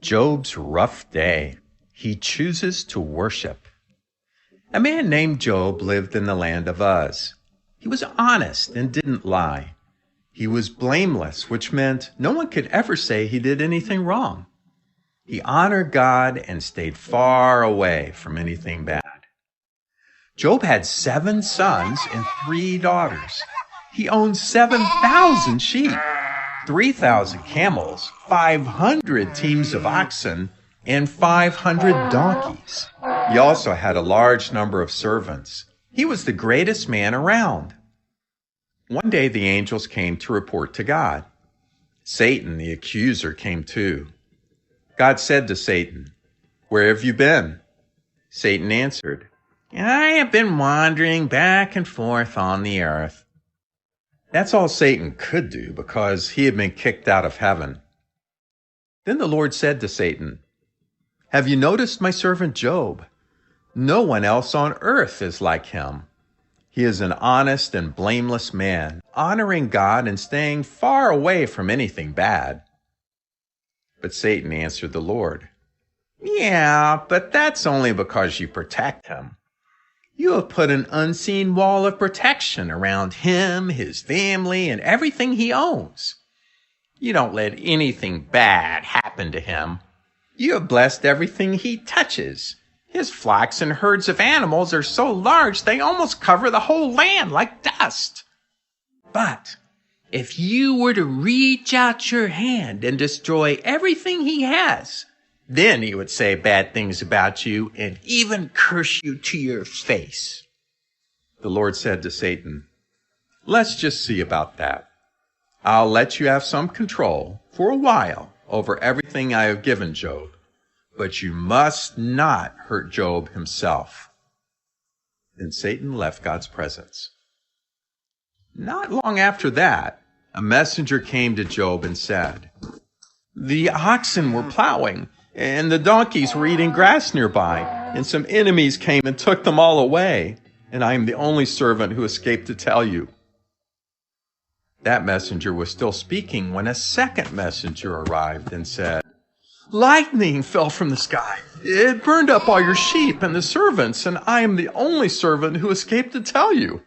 Job's rough day. He chooses to worship. A man named Job lived in the land of Uz. He was honest and didn't lie. He was blameless, which meant no one could ever say he did anything wrong. He honored God and stayed far away from anything bad. Job had 7 sons and 3 daughters. He owned 7,000 sheep, 3,000 camels, 500 teams of oxen, and 500 donkeys. He also had a large number of servants. He was the greatest man around. One day the angels came to report to God. Satan, the accuser, came too. God said to Satan, "Where have you been?" Satan answered, "I have been wandering back and forth on the earth." That's all Satan could do because he had been kicked out of heaven. Then the Lord said to Satan, "Have you noticed my servant Job? No one else on earth is like him. He is an honest and blameless man, honoring God and staying far away from anything bad." But Satan answered the Lord, "Yeah, but that's only because you protect him. You have put an unseen wall of protection around him, his family, and everything he owns. You don't let anything bad happen to him. You have blessed everything he touches. His flocks and herds of animals are so large they almost cover the whole land like dust. But if you were to reach out your hand and destroy everything he has, then he would say bad things about you and even curse you to your face." The Lord said to Satan, "Let's just see about that. I'll let you have some control for a while over everything I have given Job, but you must not hurt Job himself." Then Satan left God's presence. Not long after that, a messenger came to Job and said, "The oxen were plowing, and the donkeys were eating grass nearby, and some enemies came and took them all away, and I am the only servant who escaped to tell you." That messenger was still speaking when a second messenger arrived and said, "Lightning fell from the sky. It burned up all your sheep and the servants, and I am the only servant who escaped to tell you."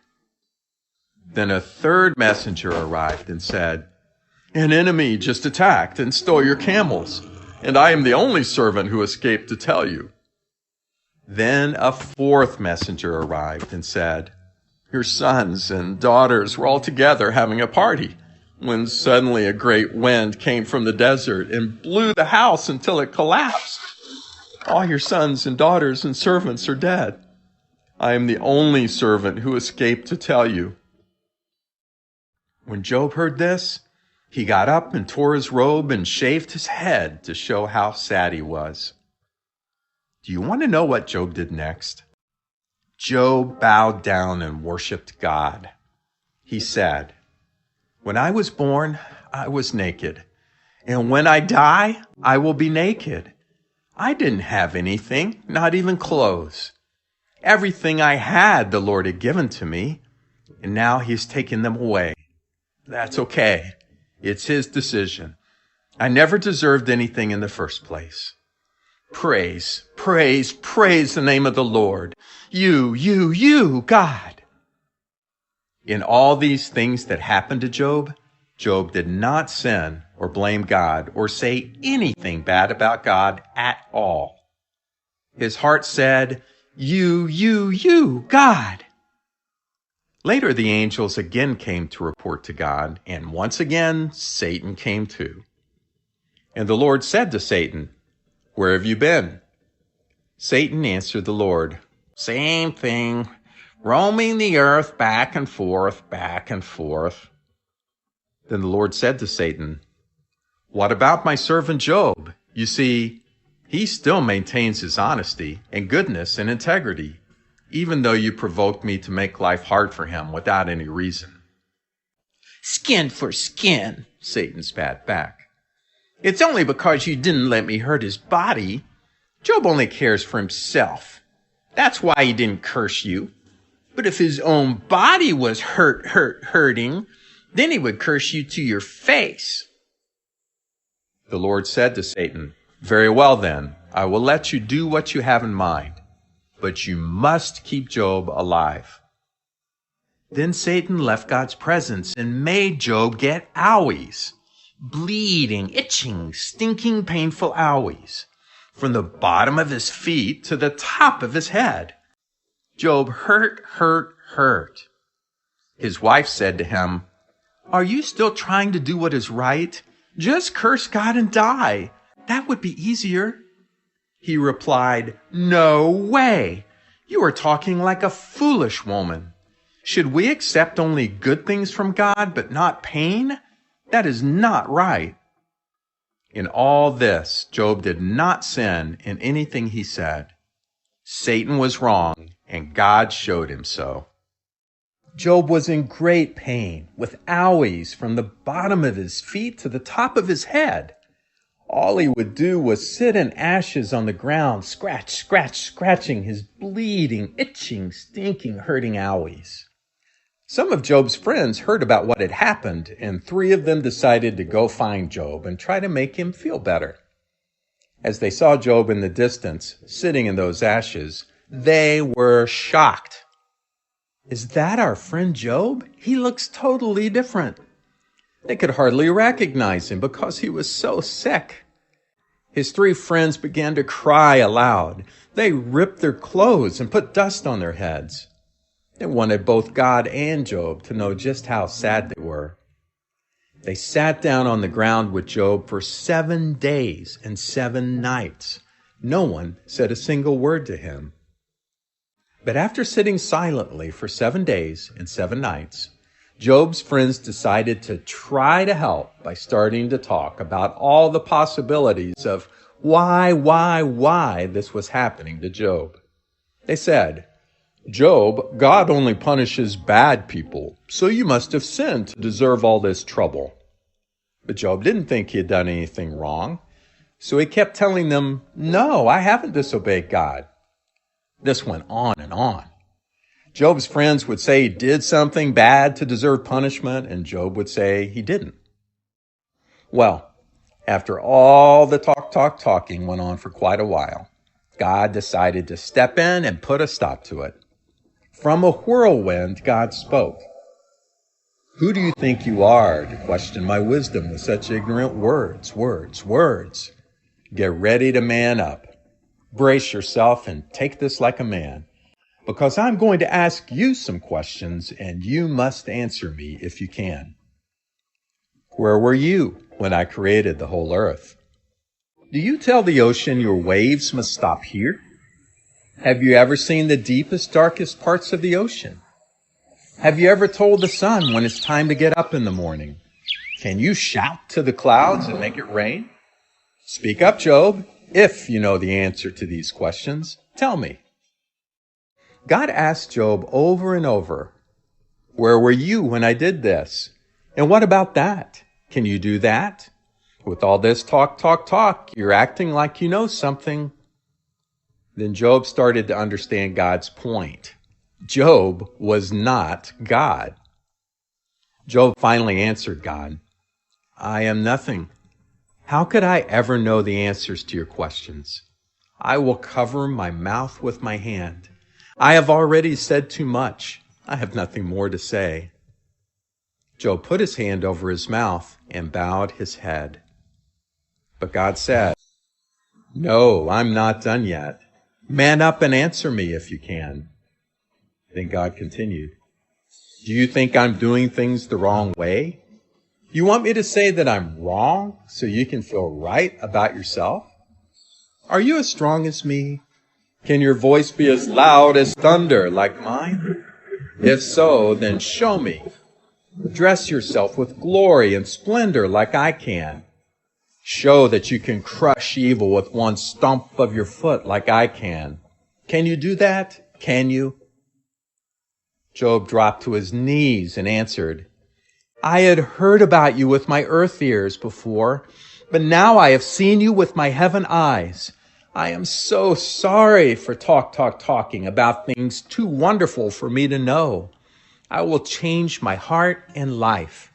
Then a third messenger arrived and said, "An enemy just attacked and stole your camels, and I am the only servant who escaped to tell you." Then a fourth messenger arrived and said, "Your sons and daughters were all together having a party, when suddenly a great wind came from the desert and blew the house until it collapsed. All your sons and daughters and servants are dead. I am the only servant who escaped to tell you." When Job heard this, he got up and tore his robe and shaved his head to show how sad he was. Do you want to know what Job did next? Job bowed down and worshiped God. He said, "When I was born, I was naked, and when I die, I will be naked. I didn't have anything, not even clothes. Everything I had the Lord had given to me, and now he's taken them away. That's okay. It's his decision. I never deserved anything in the first place. Praise, praise, praise the name of the Lord. You, God." In all these things that happened to Job, Job did not sin or blame God or say anything bad about God at all. His heart said, You, God. Later, the angels again came to report to God, and once again, Satan came too. And the Lord said to Satan, "Where have you been?" Satan answered the Lord, "Same thing, roaming the earth back and forth, back and forth." Then the Lord said to Satan, "What about my servant Job? You see, he still maintains his honesty and goodness and integrity, even though you provoked me to make life hard for him without any reason." "Skin for skin," Satan spat back. "It's only because you didn't let me hurt his body. Job only cares for himself. That's why he didn't curse you. But if his own body was hurting, then he would curse you to your face." The Lord said to Satan, Very well then, I will let you do what you have in mind, but you must keep Job alive. Then Satan left God's presence and made Job get owies. Bleeding, itching, stinking, painful owies. From the bottom of his feet to the top of his head. Job hurt. His wife said to him, "Are you still trying to do what is right? Just curse God and die. That would be easier." He replied, "No way. You are talking like a foolish woman. Should we accept only good things from God, but not pain? That is not right." In all this, Job did not sin in anything he said. Satan was wrong, and God showed him so. Job was in great pain, with owies from the bottom of his feet to the top of his head. All he would do was sit in ashes on the ground, scratching his bleeding, itching, stinking, hurting owies. Some of Job's friends heard about what had happened, and 3 of them decided to go find Job and try to make him feel better. As they saw Job in the distance, sitting in those ashes, they were shocked. "Is that our friend Job? He looks totally different." They could hardly recognize him because he was so sick. His 3 friends began to cry aloud. They ripped their clothes and put dust on their heads. They wanted both God and Job to know just how sad they were. They sat down on the ground with Job for 7 days and 7 nights. No one said a single word to him. But after sitting silently for 7 days and 7 nights, Job's friends decided to try to help by starting to talk about all the possibilities of why this was happening to Job. They said, "Job, God only punishes bad people, so you must have sinned to deserve all this trouble." But Job didn't think he had done anything wrong, so he kept telling them, "No, I haven't disobeyed God." This went on and on. Job's friends would say he did something bad to deserve punishment, and Job would say he didn't. Well, after all the talking went on for quite a while, God decided to step in and put a stop to it. From a whirlwind, God spoke. "Who do you think you are to question my wisdom with such ignorant words? Get ready to man up. Brace yourself and take this like a man, because I'm going to ask you some questions, and you must answer me if you can. Where were you when I created the whole earth? Do you tell the ocean your waves must stop here? Have you ever seen the deepest, darkest parts of the ocean? Have you ever told the sun when it's time to get up in the morning? Can you shout to the clouds and make it rain? Speak up, Job. If you know the answer to these questions, tell me." God asked Job over and over, "Where were you when I did this? And what about that? Can you do that? With all this talk, you're acting like you know something." Then Job started to understand God's point. Job was not God. Job finally answered God, "I am nothing. How could I ever know the answers to your questions? I will cover my mouth with my hand. I have already said too much. I have nothing more to say." Job put his hand over his mouth and bowed his head. But God said, "No, I'm not done yet. Man up and answer me if you can." Then God continued, "Do you think I'm doing things the wrong way? You want me to say that I'm wrong so you can feel right about yourself? Are you as strong as me? Can your voice be as loud as thunder like mine? If so, then show me. Dress yourself with glory and splendor like I can. Show that you can crush evil with one stomp of your foot like I can. Can you do that? Can you?" Job dropped to his knees and answered, "I had heard about you with my earth ears before, but now I have seen you with my heaven eyes. I am so sorry for talking about things too wonderful for me to know. I will change my heart and life."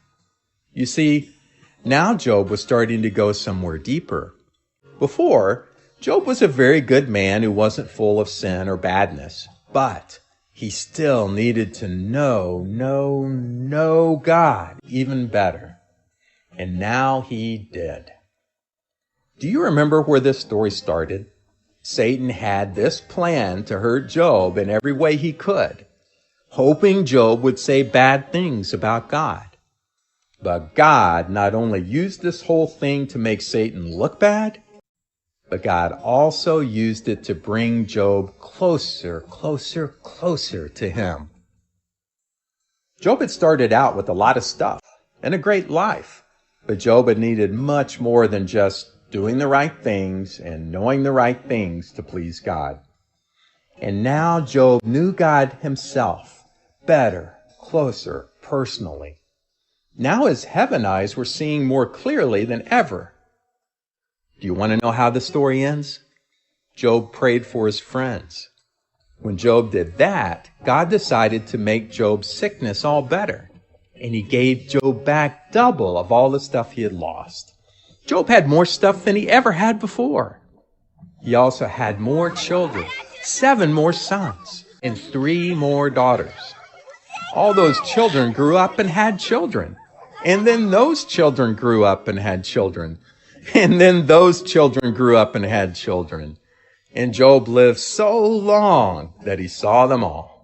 You see, now Job was starting to go somewhere deeper. Before, Job was a very good man who wasn't full of sin or badness, but he still needed to know God even better. And now he did. Do you remember where this story started? Satan had this plan to hurt Job in every way he could, hoping Job would say bad things about God. But God not only used this whole thing to make Satan look bad, but God also used it to bring Job closer to him. Job had started out with a lot of stuff and a great life, but Job had needed much more than just doing the right things and knowing the right things to please God. And now Job knew God himself better, closer, personally. Now his heaven eyes were seeing more clearly than ever. Do you want to know how the story ends? Job prayed for his friends. When Job did that, God decided to make Job's sickness all better, and he gave Job back double of all the stuff he had lost. Job had more stuff than he ever had before. He also had more children, 7 more sons, and 3 more daughters. All those children grew up and had children. And then those children grew up and had children. And then those children grew up and had children. And Job lived so long that he saw them all.